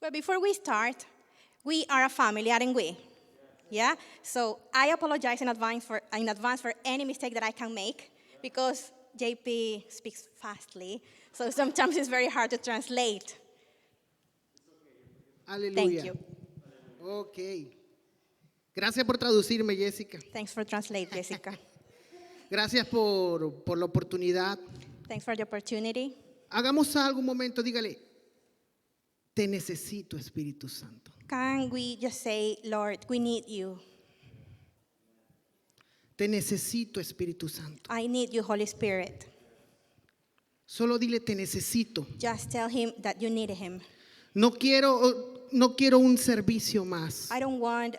Well, before we start, we are a family, aren't we? Yeah? So I apologize in advance for any mistake that I can make because JP speaks fastly, so sometimes it's very hard to translate. Thank Aleluya. you. Ok. Gracias por traducirme, Jessica. Thanks for translate, Jessica. Gracias por la oportunidad. Thanks for the opportunity. Hagamos algo un momento, dígale, te necesito, Espíritu Santo. Can we just say, Lord, we need you. Te necesito, Espíritu Santo. I need you, Holy Spirit. Solo dile, te necesito. Just tell him that you need him. No quiero un servicio más. I don't want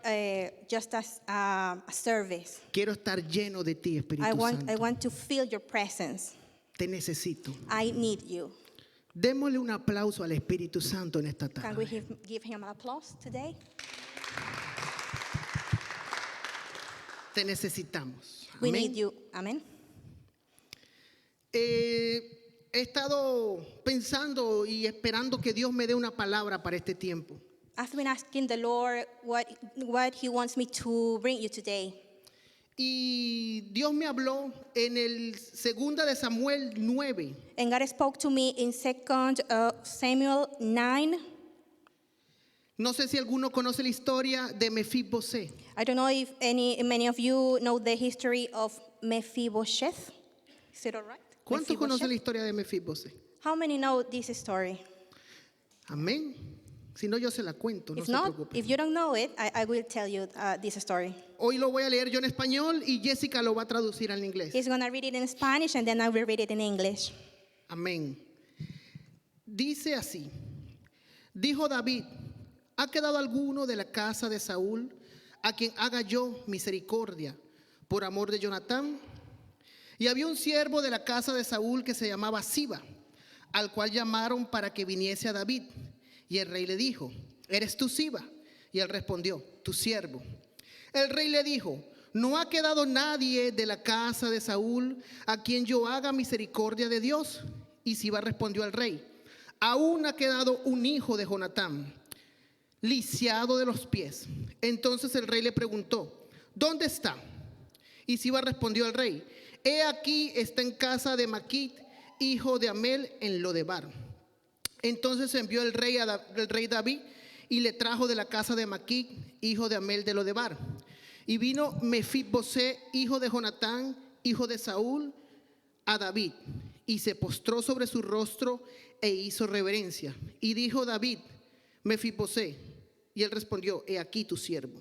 just a service. Quiero estar lleno de ti, Espíritu I Santo. want to feel your presence. Te necesito. I need you. Démosle un aplauso al Espíritu Santo en esta Can we tarde. give him an applause today? Te necesitamos. We Amén. need you. Amen. He estado pensando y esperando que Dios me dé una palabra para este tiempo. I've been asking the Lord what he wants me to bring you today. Y Dios me habló en el 2 de Samuel 9. And God spoke to me in 2 Samuel 9. No sé si alguno conoce la historia de Mefibosé. I don't know if many of you know the history of Mephibosheth. Is it all right? ¿Cuántos conocen la Mephibosheth? historia de Mefibosé? How many know this story? Amén. Si no, yo se la cuento, no If se not, preocupe. if you don't know it, I will tell you this story. Hoy lo voy a leer yo en español y Jessica lo va a traducir al inglés. He's going to read it in Spanish and then I will read it in English. Amén. Dice así: dijo David, ¿ha quedado alguno de la casa de Saúl a quien haga yo misericordia por amor de Jonatán? Y había un siervo de la casa de Saúl que se llamaba Siba, al cual llamaron para que viniese a David. Y el rey le dijo, ¿eres tú Siba? Y él respondió, tu siervo. El rey le dijo, ¿no ha quedado nadie de la casa de Saúl a quien yo haga misericordia de Dios? Y Siba respondió al rey, aún ha quedado un hijo de Jonatán, lisiado de los pies. Entonces el rey le preguntó, ¿dónde está? Y Siba respondió al rey, he aquí está en casa de Maquit, hijo de Amel, en Lodebar. Entonces envió el rey David y le trajo de la casa de Maquit, hijo de Amel de Lodebar. Y vino Mefibosé, hijo de Jonatán, hijo de Saúl, a David, y se postró sobre su rostro e hizo reverencia. Y dijo David, Mefibosé, y él respondió, he aquí tu siervo.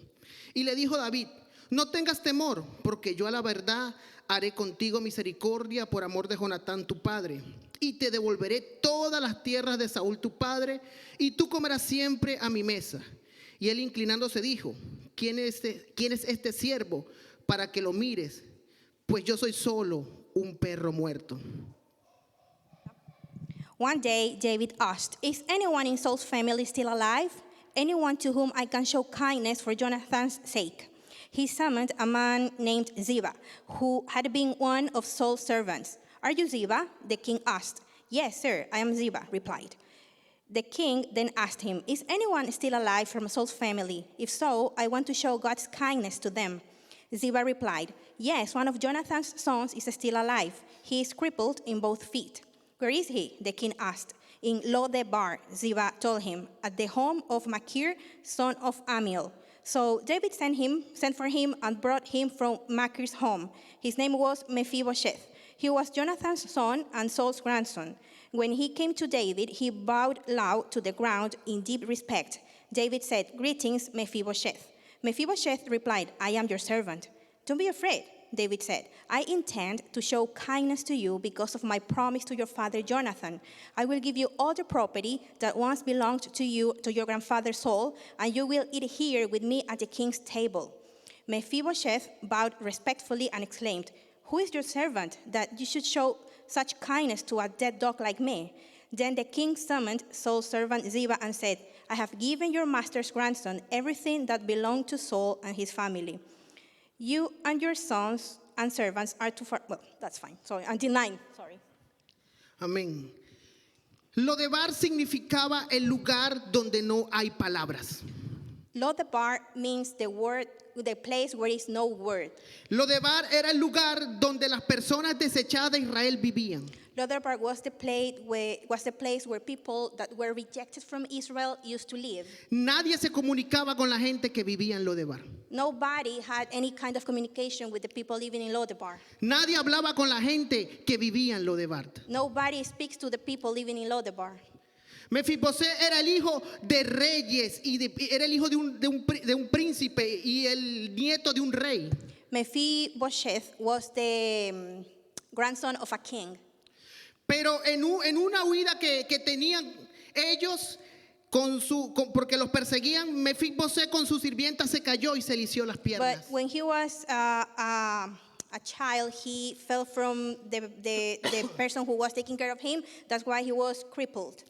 Y le dijo David, no tengas temor, porque yo a la verdad haré contigo misericordia por amor de Jonatán tu padre, y te devolveré todas las tierras de Saúl tu padre, y tú comerás siempre a mi mesa. Y él inclinándose dijo, ¿quién es este siervo para que lo mires? Pues yo soy solo un perro muerto. One day, David asked, is anyone in Saul's family still alive? Anyone to whom I can show kindness for Jonathan's sake? He summoned a man named Ziba, who had been one of Saul's servants. Are you Ziba? The king asked. Yes, sir, I am Ziba, replied. The king then asked him, is anyone still alive from Saul's family? If so, I want to show God's kindness to them. Ziba replied, yes, one of Jonathan's sons is still alive. He is crippled in both feet. Where is he? The king asked. In Lodebar, Ziba told him, at the home of Machir, son of Amiel. So David sent for him and brought him from Machir's home. His name was Mephibosheth. He was Jonathan's son and Saul's grandson. When he came to David, he bowed low to the ground in deep respect. David said, greetings, Mephibosheth. Mephibosheth replied, I am your servant. Don't be afraid, David said. I intend to show kindness to you because of my promise to your father Jonathan. I will give you all the property that once belonged to you, to your grandfather Saul, and you will eat here with me at the king's table. Mephibosheth bowed respectfully and exclaimed, who is your servant that you should show such kindness to a dead dog like me? Then the king summoned Saul's servant Ziba and said, I have given your master's grandson everything that belonged to Saul and his family. You and your sons and servants are too far. Well, that's fine. Sorry, until 9. Sorry. Amén. Lodebar significaba el lugar donde no hay palabras. Lodebar means the place where is no word. Lodebar era el lugar donde las personas desechadas de Israel vivían. Lodebar was the place where people that were rejected from Israel used to live. Nadie se comunicaba con la gente que vivía en Lodebar. Nobody had any kind of communication with the people living in Lodebar. Nadie hablaba con la gente que vivía en Lodebar. Nobody speaks to the people living in Lodebar. Mefibosé era el hijo de reyes y era el hijo de un príncipe y el nieto de un rey. Mephibosheth was the grandson of a king. Pero en una huida que tenían ellos porque los perseguían, Mefibosé con su sirvienta se cayó y se lició las piernas. But when he was a child, he fell from the person who was taking care of him. That's why he was crippled.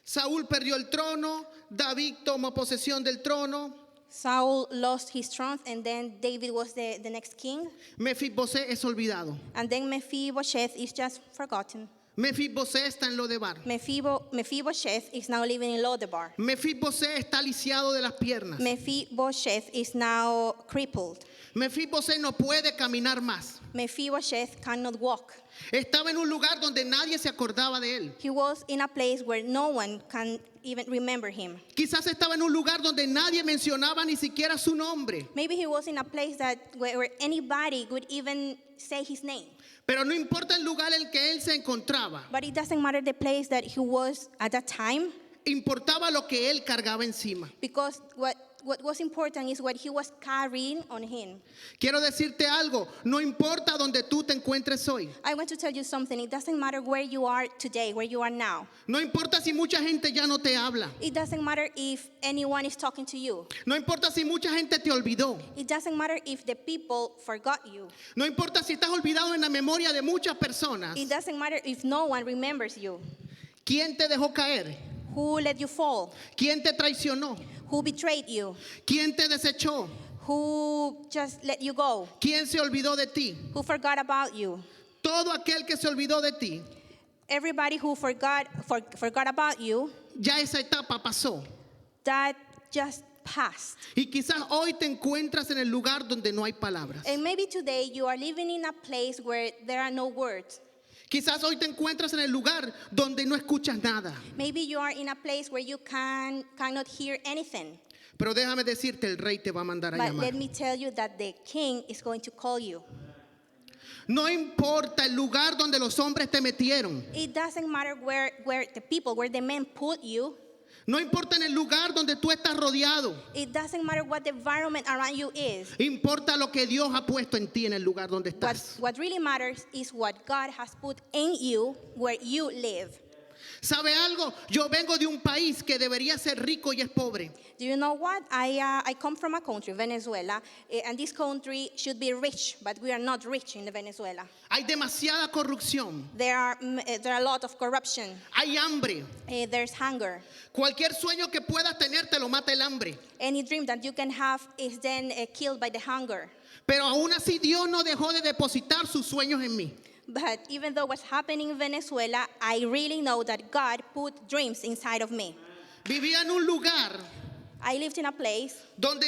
Saúl perdió el trono, David tomó posesión del trono. Saul lost his throne, and then David was the next king. Mefibosé es olvidado. And then Mephibosheth is just forgotten. Mefibosé está en Lodebar. Mephibosheth is now living in Lodebar. Mefibosé está lisiado de las piernas. Mephibosheth is now crippled. Mefibosé no puede caminar más. Mephibosheth cannot walk. Estaba en un lugar donde nadie se acordaba de él. He was in a place where no one can even remember him. Quizás estaba en un lugar donde nadie mencionaba ni siquiera su nombre. Maybe he was in a place where anybody would even say his name. Pero no importa el lugar en que él se encontraba. But it doesn't matter the place that he was at that time. Importaba lo que él cargaba encima. Because what was important is what he was carrying on him. Quiero decirte algo, no importa donde tú te encuentres hoy. I want to tell you something. It doesn't matter where you are today, where you are now. No importa si mucha gente ya no te habla. It doesn't matter if anyone is talking to you. No importa si mucha gente te olvidó. It doesn't matter if the people forgot you. No importa si estás olvidado en la memoria de muchas personas. It doesn't matter if no one remembers you. ¿Quién te dejó caer? Who let you fall? ¿Quién te traicionó? Who betrayed you? ¿Quién te desechó? Who just let you go? ¿Quién se olvidó de ti? Who forgot about you? Todo aquel que se olvidó de ti, Everybody who forgot about you, ya esa etapa pasó. that just passed. Y quizás hoy te encuentras en el lugar donde no hay palabras. And maybe today you are living in a place where there are no words. Quizás hoy te encuentras en el lugar donde no escuchas nada. Maybe you are in a place where you cannot hear anything. Pero déjame decirte, el rey te va a mandar a But llamar. let me tell you that the king is going to call you. No importa el lugar donde los hombres te metieron. It doesn't matter where the men put you. No importa en el lugar donde tú estás rodeado. It doesn't matter what the environment around you is. Importa lo que Dios ha puesto en ti en el lugar donde estás. What really matters is what God has put in you where you live. ¿Sabe algo? Yo vengo de un país que debería ser rico y es pobre. Do you know what? I come from a country, Venezuela, and this country should be rich, but we are not rich in Venezuela. Hay demasiada corrupción. There are a lot of corruption. Hay hambre. There's hunger. Cualquier sueño que puedas tener te lo mata el hambre. Any dream that you can have is then killed by the hunger. Pero aún así Dios no dejó de depositar sus sueños en mí. But even though what's happening in Venezuela, I really know that God put dreams inside of me. Vivía en un lugar I lived in a place donde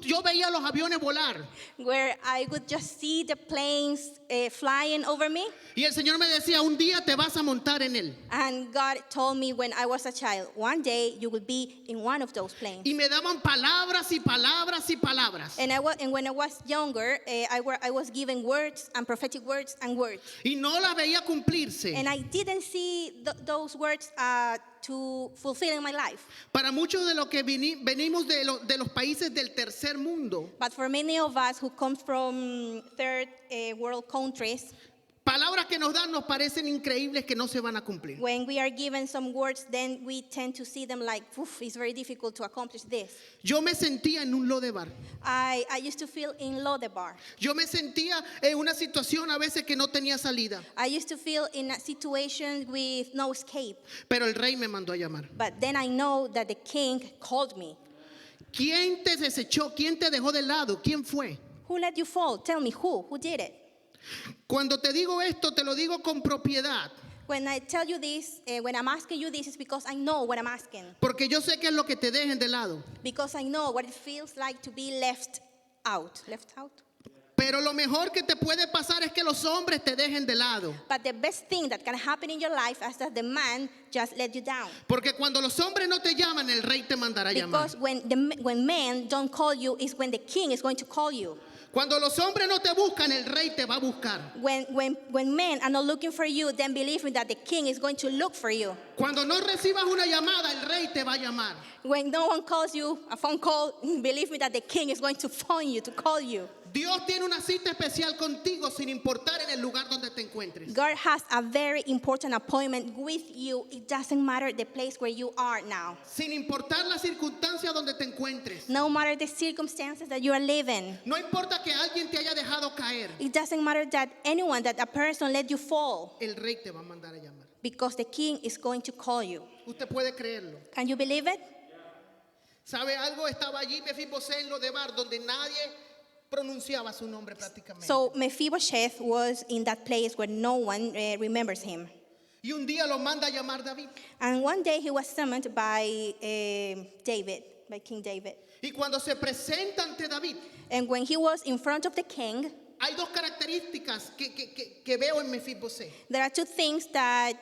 yo veía los aviones volar. where I could just see the planes flying over me. Y el Señor me decía, un día te vas a montar en él. And God told me when I was a child, one day you will be in one of those planes. Y me daban palabras y palabras y palabras. And when I was younger, I was given words and prophetic words and words. Y no las veía cumplirse. And I didn't see those words to fulfill in my life. Para muchos de los que venimos de los países del tercer mundo, But for many of us who come from third world countries, palabras que nos dan nos parecen increíbles que no se van a cumplir. when we are given some words, then we tend to see them like, it's very difficult to accomplish this. Yo me sentía en un Lodebar. I used to feel in Lodebar. Yo me sentía en una situación a veces que no tenía salida. I used to feel in a situation with no escape. Pero el rey me mandó a llamar. But then I know that the king called me. ¿Quién te desechó? ¿Quién te dejó de lado? ¿Quién fue? Who let you fall? Tell me who did it? Cuando te digo esto, te lo digo con propiedad. When I tell you this, when I'm asking you this, it's because I know what I'm asking. Porque yo sé que es lo que te dejen de lado. Because I know what it feels like to be left out. Left out? Pero lo mejor que te puede pasar es que los hombres te dejen de lado. But the best thing that can happen in your life is that the man just let you down. Porque cuando los hombres no te llaman, el rey te mandará llamar. Because when men don't call you, is when the king is going to call you. Cuando los hombres no te buscan, el rey te va a buscar. When men are not looking for you, then believe me that the king is going to look for you. Cuando no recibas una llamada, el rey te va a llamar. When no one calls you, a phone call, believe me that the king is going to phone you, to call you. Dios tiene una cita especial contigo sin importar en el lugar donde te encuentres. God has a very important appointment with you. It doesn't matter the place where you are now. Sin importar la circunstancia donde te encuentres. No matter the circumstances that you are living. No importa que alguien te haya dejado caer. It doesn't matter that a person let you fall. El rey te va a mandar a llamar. Because the king is going to call you. Usted puede creerlo. Can you believe it? ¿Sabe algo? Estaba allí Mefibosé en Lodebar, donde nadie pronunciaba su nombre prácticamente. So Mephibosheth was in that place where no one remembers him. Y un día lo manda a llamar David. And one day he was summoned by by King David. Y cuando se presenta ante David, And when he was in front of the king, hay dos características que veo en Mefibosé. there are two things that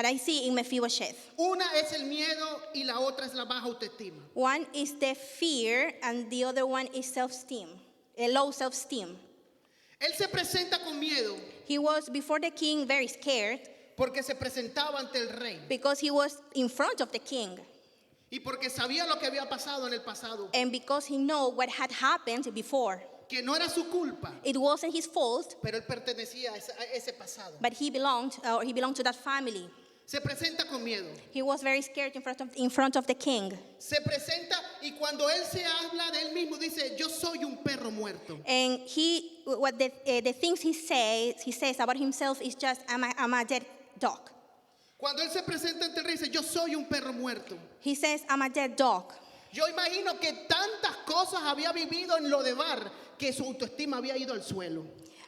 I see in Mephibosheth. Una es el miedo y la otra es la baja autoestima. One is the fear and the other one is self-esteem, a low self-esteem. Él se presenta con miedo He was before the king very scared porque se presentaba ante el rey because he was in front of the king y porque sabía lo que había pasado en el pasado, and because he knew what had happened before. que no era su culpa, It wasn't his fault, pero él pertenecía a ese pasado. but he belonged to that family. Se presenta con miedo. He was very scared in front of the king. Se presenta y cuando él se habla de él mismo dice, yo soy un perro muerto. And the things he says about himself is just, I'm a dead dog. Cuando él se presenta ante el rey dice, yo soy un perro muerto. He says, I'm a dead dog. Yo imagino que tantas cosas había vivido en Lodebar que su autoestima había ido al suelo.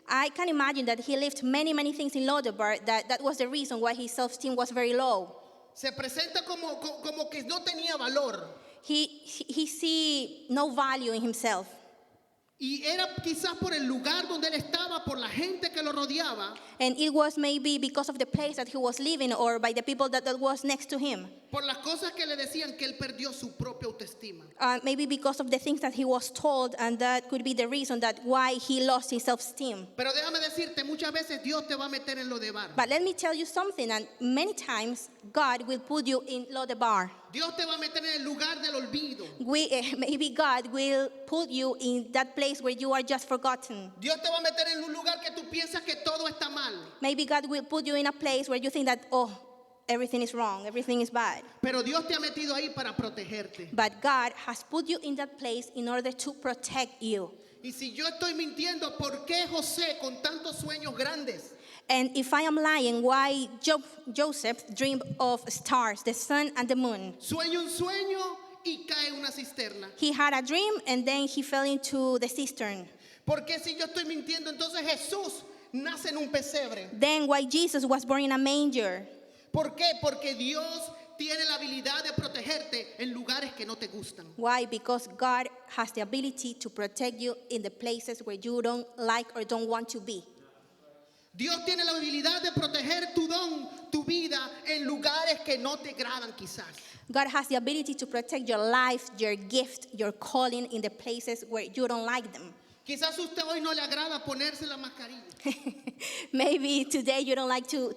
I can imagine that he lived many, many things in Lodebar. That was the reason why his self-esteem was very low. Se presenta como que no tenía valor. He see no value in himself. Y era quizás por el lugar donde él estaba, por la gente que lo rodeaba, And it was maybe because of the place that he was living or by the people that was next to him. por las cosas que le decían que él perdió su propia autoestima. Maybe because of the things that he was told, and that could be the reason that why he lost his self-esteem. Pero déjame decirte, muchas veces Dios te va a meter en Lodebar. But let me tell you something, and many times God will put you in Lodebar. Dios te va a meter en el lugar del olvido. Maybe God will put you in that place where you are just forgotten. Dios te va a meter en un lugar que tú piensas que todo está mal. Maybe God will put you in a place where you think that, oh, everything is wrong, everything is bad. Pero Dios te ha metido ahí para protegerte. But God has put you in that place in order to protect you. Y si yo estoy mintiendo, ¿por qué José con tantos sueños grandes? And if I am lying, why Joseph dreamed of stars, the sun and the moon? Sueña un sueño y cae en una cisterna. He had a dream and then he fell into the cistern. Porque si yo estoy mintiendo, entonces Jesús nace en un pesebre. Then why Jesus was born in a manger? ¿Por qué? Porque Dios tiene la habilidad de protegerte en lugares que no te gustan. Why? Because God has the ability to protect you in the places where you don't like or don't want to be. Dios tiene la habilidad de proteger tu don, tu vida en lugares que no te agradan quizás. God has the ability to protect your life, your gift, your calling in the places where you don't like them. Quizás usted hoy no le agrada ponerse la mascarilla. Maybe today you don't like to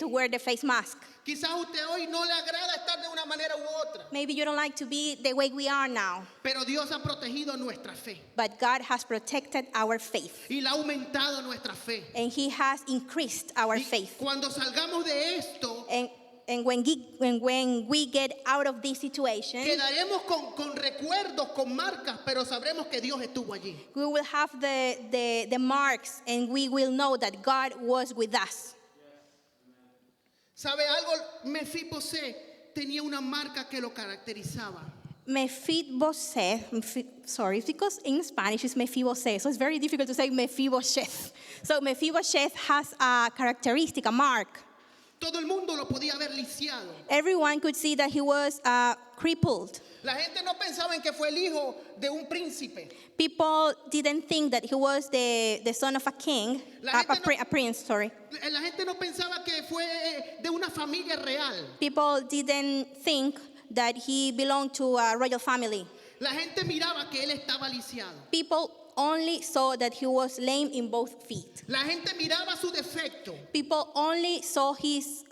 wear the face mask. Quizás usted hoy no le agrada estar de una manera u otra. Maybe you don't like to be the way we are now. Pero Dios ha protegido nuestra fe. But God has protected our faith. Y la ha aumentado nuestra fe. And He has increased our Y faith. cuando salgamos de esto, And when we get out of this situation, quedaremos con recuerdos, con marcas, pero sabremos que Dios estuvo allí. we will have the marks and we will know that God was with us. ¿Sabe algo? Mefibosé tenía una marca que lo caracterizaba. Sorry, because in Spanish it's Mephibosheth, so it's very difficult to say Mephibosheth. So Mephibosheth has a characteristic, a mark. Todo el mundo lo podía ver lisiado. Everyone could see that he was crippled. La gente no pensaba en que fue el hijo de un príncipe. People didn't think that he was the son of a king, a prince, sorry. La gente no pensaba que fue de una familia real. People didn't think that he belonged to a royal family. La gente miraba que él estaba lisiado. People only saw that he was lame in both feet. La gente miraba su defecto. People only saw his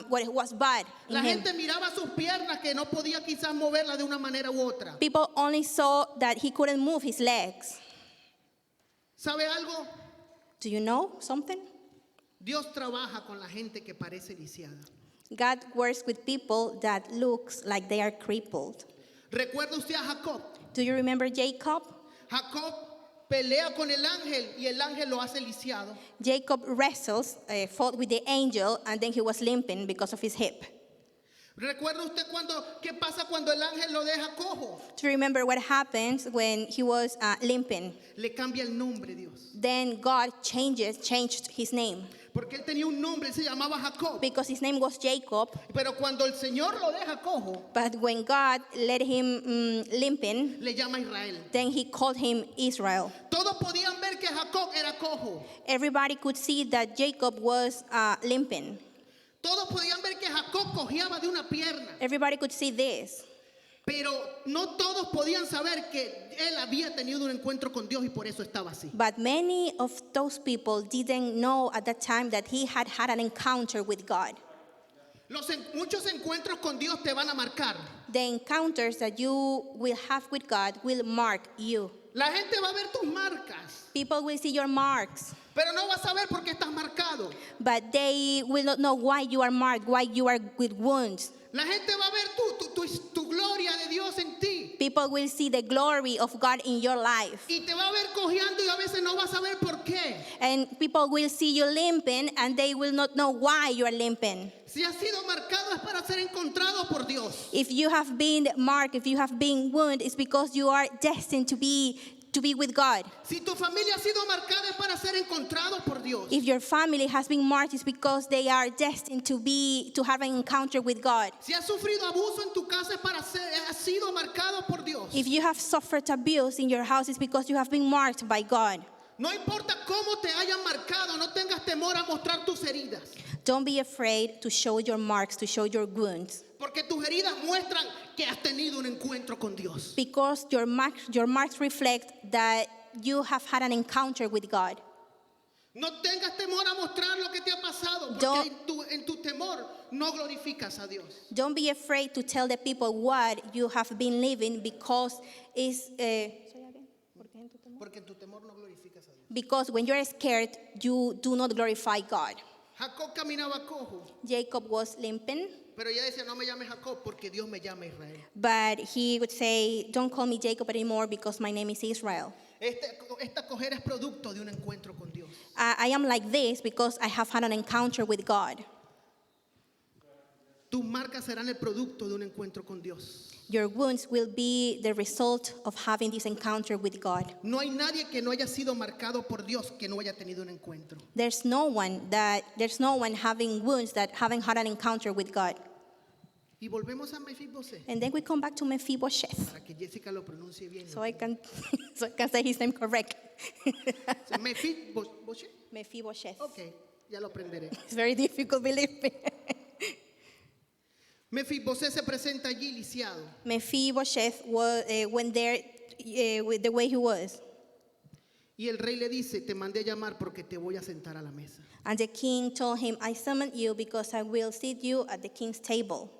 what was bad in La him. gente miraba sus piernas que no podía quizás moverlas de una manera u otra. People only saw that he couldn't move his legs. ¿Sabe algo? Do you know something? Dios trabaja con la gente que parece lisiada. God works with people that looks like they are crippled. ¿Recuerda usted a Jacob? Do you remember Jacob? Jacob pelea con el ángel y el ángel lo hace lisiado. Jacob wrestles, fought with the angel, and then he was limping because of his hip. ¿Recuerda usted qué pasa cuando el ángel lo deja cojo? Do you remember what happens when he was limping? Le cambia el nombre, Dios. Then God changed his name. Porque él tenía un nombre, él se llamaba Jacob. Because his name was Jacob. Pero cuando el Señor lo deja cojo, But when God let him limping, le llama Israel. then he called him Israel. Todos podían ver que Jacob era cojo. Everybody could see that Jacob was limping. Todos podían ver que Jacob cojeaba de una pierna. Everybody could see this. Pero no todos podían saber que él había tenido un encuentro con Dios y por eso estaba así. But many of those people didn't know at that time that he had had an encounter with God. Muchos encuentros con Dios te van a marcar. The encounters that you will have with God will mark you. La gente va a ver tus marcas, People will see your marks, pero no va a saber por qué estás marcado. but they will not know why you are marked, why you are with wounds. La gente va a ver tu gloria de Dios en ti. People will see the glory of God in your life. Y te va a ver cojeando y a veces no va a saber por qué. And people will see you limping and they will not know why you are limping. Si has sido marcado es para ser encontrado por Dios. If you have been marked, if you have been wounded, it's because you are destined to be with God. Si tu familia ha sido marcada es para ser encontrado por Dios. If your family has been marked, it's because they are destined to have an encounter with God. Si has sufrido abuso en tu casa es para ser, has sido marcado por Dios. If you have suffered abuse in your house, it's because you have been marked by God. No importa cómo te hayan marcado, no tengas temor a mostrar tus heridas. Don't be afraid to show your marks, to show your wounds. Porque tus heridas muestran que has tenido un encuentro con Dios. Because your marks reflect that you have had an encounter with God. No tengas temor a mostrar lo que te ha pasado, porque en tu temor no glorificas a Dios. Don't be afraid to tell the people what you have been living because Porque en tu temor no glorificas a Dios. because when you're scared, you do not glorify God. Jacob caminaba cojo, Jacob was limping, pero ella decía, no me llames Jacob porque Dios me llama Israel. but he would say, don't call me Jacob anymore because my name is Israel. Esta cojera es producto de un encuentro con Dios. I am like this because I have had an encounter with God. Tus marcas serán el producto de un encuentro con Dios. Your wounds will be the result of having this encounter with God. No hay nadie que no haya sido marcado por Dios que no haya tenido un encuentro. There's no one having wounds that haven't had an encounter with God. Y volvemos a Mefiboset And then we come back to Mephibosheth, para que Jessica lo pronuncie bien. so I can say his name correctly. Mefiboset. Mephibosheth. Ok, ya lo aprenderé. It's very difficult, believe me. Mefiboset se presenta allí lisiado. Mephibosheth went there with the way he was. Y el rey le dice, te mandé a llamar porque te voy a sentar a la mesa. And the king told him, I summoned you because I will seat you at the king's table.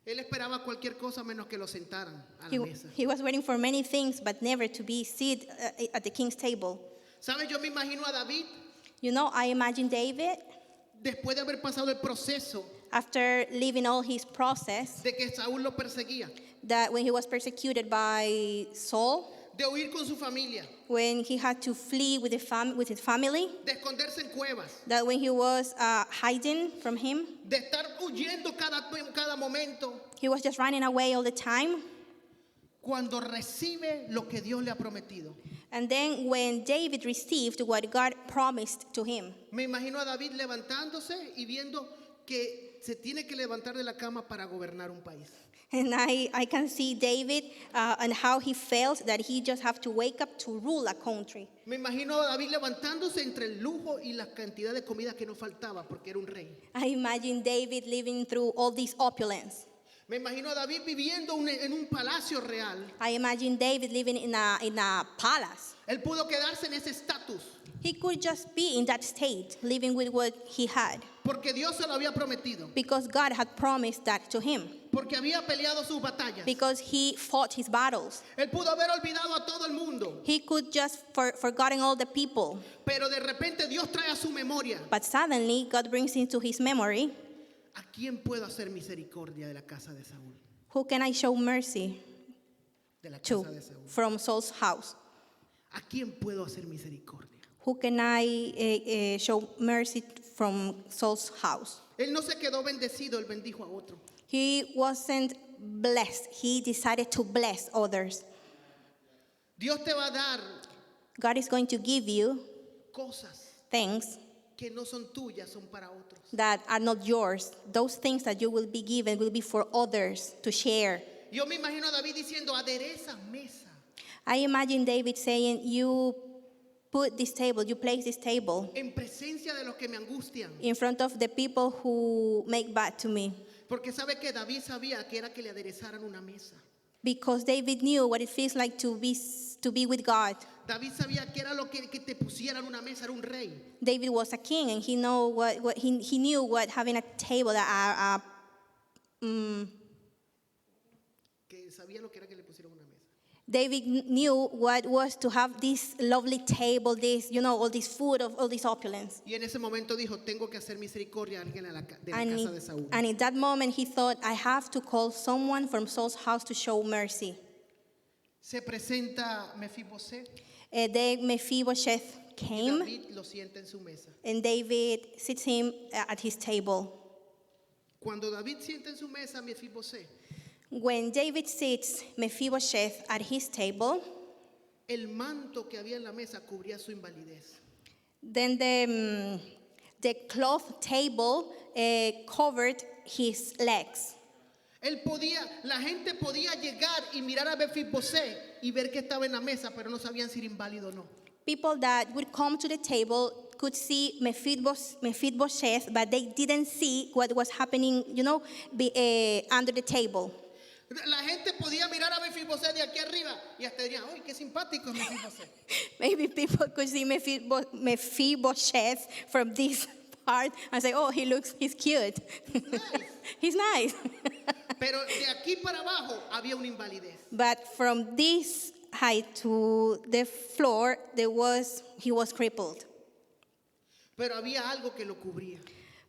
Él esperaba cualquier cosa menos que lo sentaran a la mesa. He was waiting for many things, but never to be seated at the king's table. ¿Sabe? Yo me imagino a David, You know, I imagine David, después de haber pasado el proceso after living all his process, de que Saúl lo perseguía, that when he was persecuted by Saul, de huir con su familia, when he had to flee with his family, de esconderse en cuevas, that when he was hiding from him, de estar huyendo cada momento. he was just running away all the time. cuando recibe lo que Dios le ha prometido. And then when David received what God promised to him, Me imagino a David levantándose y viendo que se tiene que levantar de la cama para gobernar un país. and I can see David and how he felt that he just have to wake up to rule a country. Me imagino a David levantándose entre el lujo y la cantidad de comida que no faltaba porque era un rey. I imagine David living through all this opulence. Me imagino a David viviendo en un palacio real. I imagine David living in a palace. Él pudo quedarse en ese estatus He could just be in that state, living with what he had, porque Dios se lo había prometido, because God had promised that to him, porque había peleado sus batallas. because he fought his battles. Él pudo haber olvidado a todo el mundo, He could just forgotten all the people, pero de repente Dios trae a su memoria: but suddenly God brings into his memory, ¿a quién puedo hacer misericordia de la casa de Saúl? who can I show mercy De la to casa de Saúl. from Saul's house? ¿A quién puedo hacer misericordia? Who can I show mercy from Saul's house? Él no se quedó bendecido, él bendijo a otro. He wasn't blessed. He decided to bless others. Dios te va a dar God is going to give you cosas things que no son tuyas, son para otros. that are not yours. Those things that you will be given will be for others to share. Yo me imagino a David diciendo: adereza mesa. I imagine David saying, you put this table, you place this table En presencia de los que me angustian. in front of the people who make bad to me. Porque sabe que David sabía que era que le aderezaran una mesa. Because David knew what it feels like to be with God. David sabía que era lo que te pusieran una mesa, era un rey. David was a king, and he knew what having a table that Que sabía lo que era que le pusieran una mesa. David knew what was to have this lovely table, this, all this food, of all this opulence. Y en ese momento dijo: tengo que hacer misericordia a alguien de la And casa de Saúl. and in that moment, he thought, I have to call someone from Saul's house to show mercy. Se presenta Mefiboset. Mephibosheth Y came, David lo sienta en su mesa. and David sits him at his table. Cuando David sienta en su mesa a Mefiboset, When David sits Mephibosheth at his table, el manto que había en la mesa cubría su invalidez. then the cloth table covered his legs. La gente podía llegar y mirar a Mefiboset y ver que estaba en la mesa, pero no sabían si era inválido o no. People that would come to the table could see Mephibosheth, but they didn't see what was happening, under the table. La gente podía mirar a Mefiboset de aquí arriba y hasta dirían: ¡ay, qué simpático es Mefiboset! Maybe people could see Mephibosheth from this part and say, oh, he's cute. Nice. He's nice. Pero de aquí para abajo había una invalidez. But from this height to the floor, he was crippled. Pero había algo que lo cubría.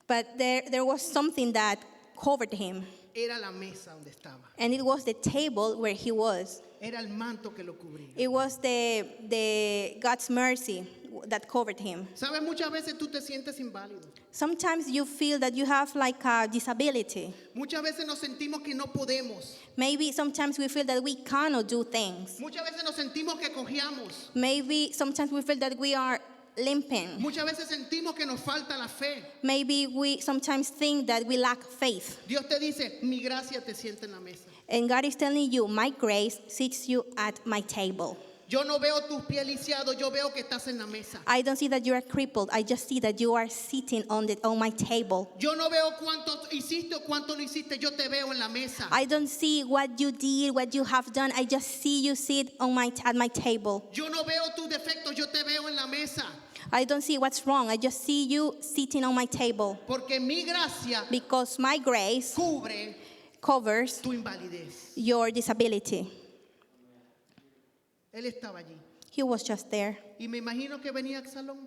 But there was something that covered him. Era la mesa donde estaba. And it was the table where he was. Era el manto que lo cubría. It was the God's mercy that covered him. ¿Sabes? Muchas veces tú te sientes inválido. Sometimes you feel that you have like a disability. Muchas veces nos sentimos que no podemos. Maybe sometimes we feel that we cannot do things. Muchas veces nos sentimos que cojeamos. Maybe sometimes we feel that we are limping. Muchas veces sentimos que nos falta la fe. Maybe we sometimes think that we lack faith. Dios te dice: mi gracia te sienta en la mesa. And God is telling you, my grace sits you at my table. Yo no veo tus pies lisiados, yo veo que estás en la mesa. I don't see that you are crippled. I just see that you are sitting on my table. Yo no veo cuánto hiciste o cuánto no hiciste, yo te veo en la mesa. I don't see what you did, what you have done. I just see you sit at my table. Yo no veo tus defectos, yo te veo en la mesa. I don't see what's wrong. I just see you sitting on my table. Porque mi gracia Because my grace cubre covers tu invalidez. your disability. Él estaba allí. He was just there. Y me imagino que venía Absalón,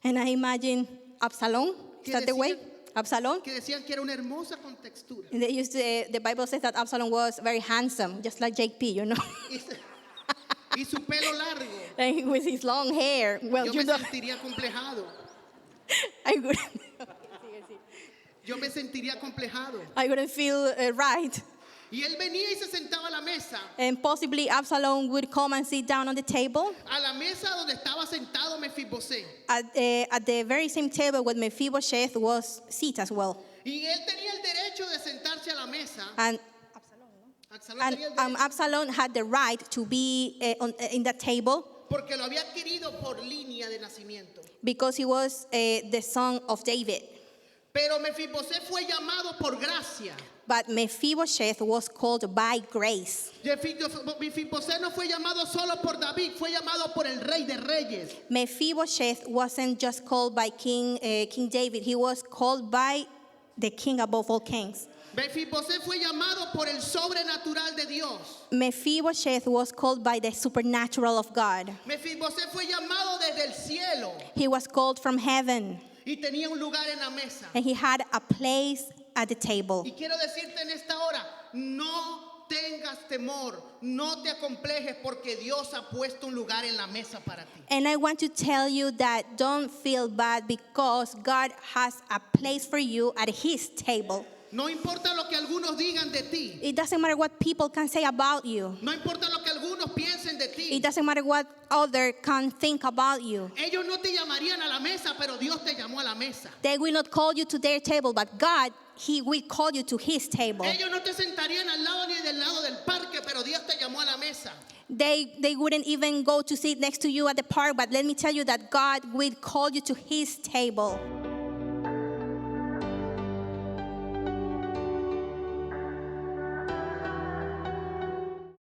And I imagine Absalom. Is that the way? Absalom? que decían que era una hermosa con textura. And the Bible says that Absalom was very handsome, just like JP, Y su pelo largo. And with his long hair. Well, Yo me sentiría complejado. I Yo me sentiría complejado. wouldn't feel right. Y él venía y se sentaba a la mesa, And possibly Absalom would come and sit down on the table a la mesa donde estaba sentado Mefibosé. at the very same table where Mephibosheth was seated as well. Y él tenía el derecho de sentarse a la mesa. And Absalón tenía el derecho Absalom had the right to be in that table porque lo había adquirido por línea de nacimiento. because he was the son of David. Pero Mefibosé fue llamado por gracia. But Mephibosheth was called by grace. Mefibosé no fue llamado solo por David, fue llamado por el Rey de Reyes. Mephibosheth wasn't just called by King David. He was called by the king above all kings. Mefibosé fue llamado por el sobrenatural de Dios. Mephibosheth was called by the supernatural of God. Mefibosé fue llamado desde el cielo He was called from heaven, y tenía un lugar en la mesa. and he had a place at the table. Y quiero decirte en esta hora, no tengas temor, no te acomplejes porque Dios ha puesto un lugar en la mesa para ti. And I want to tell you that don't feel bad because God has a place for you at his table. No importa lo que algunos digan de ti. It doesn't matter what people can say about you. No importa lo que algunos piensen de ti. It doesn't matter what others can think about you. Ellos no te llamarían a la mesa, pero Dios te llamó a la mesa. They will not call you to their table, but God, he will call you to his table. Ellos no te sentarían al lado ni del lado del parque, pero Dios te llamó a la mesa. They wouldn't even go to sit next to you at the park, but let me tell you that God will call you to his table.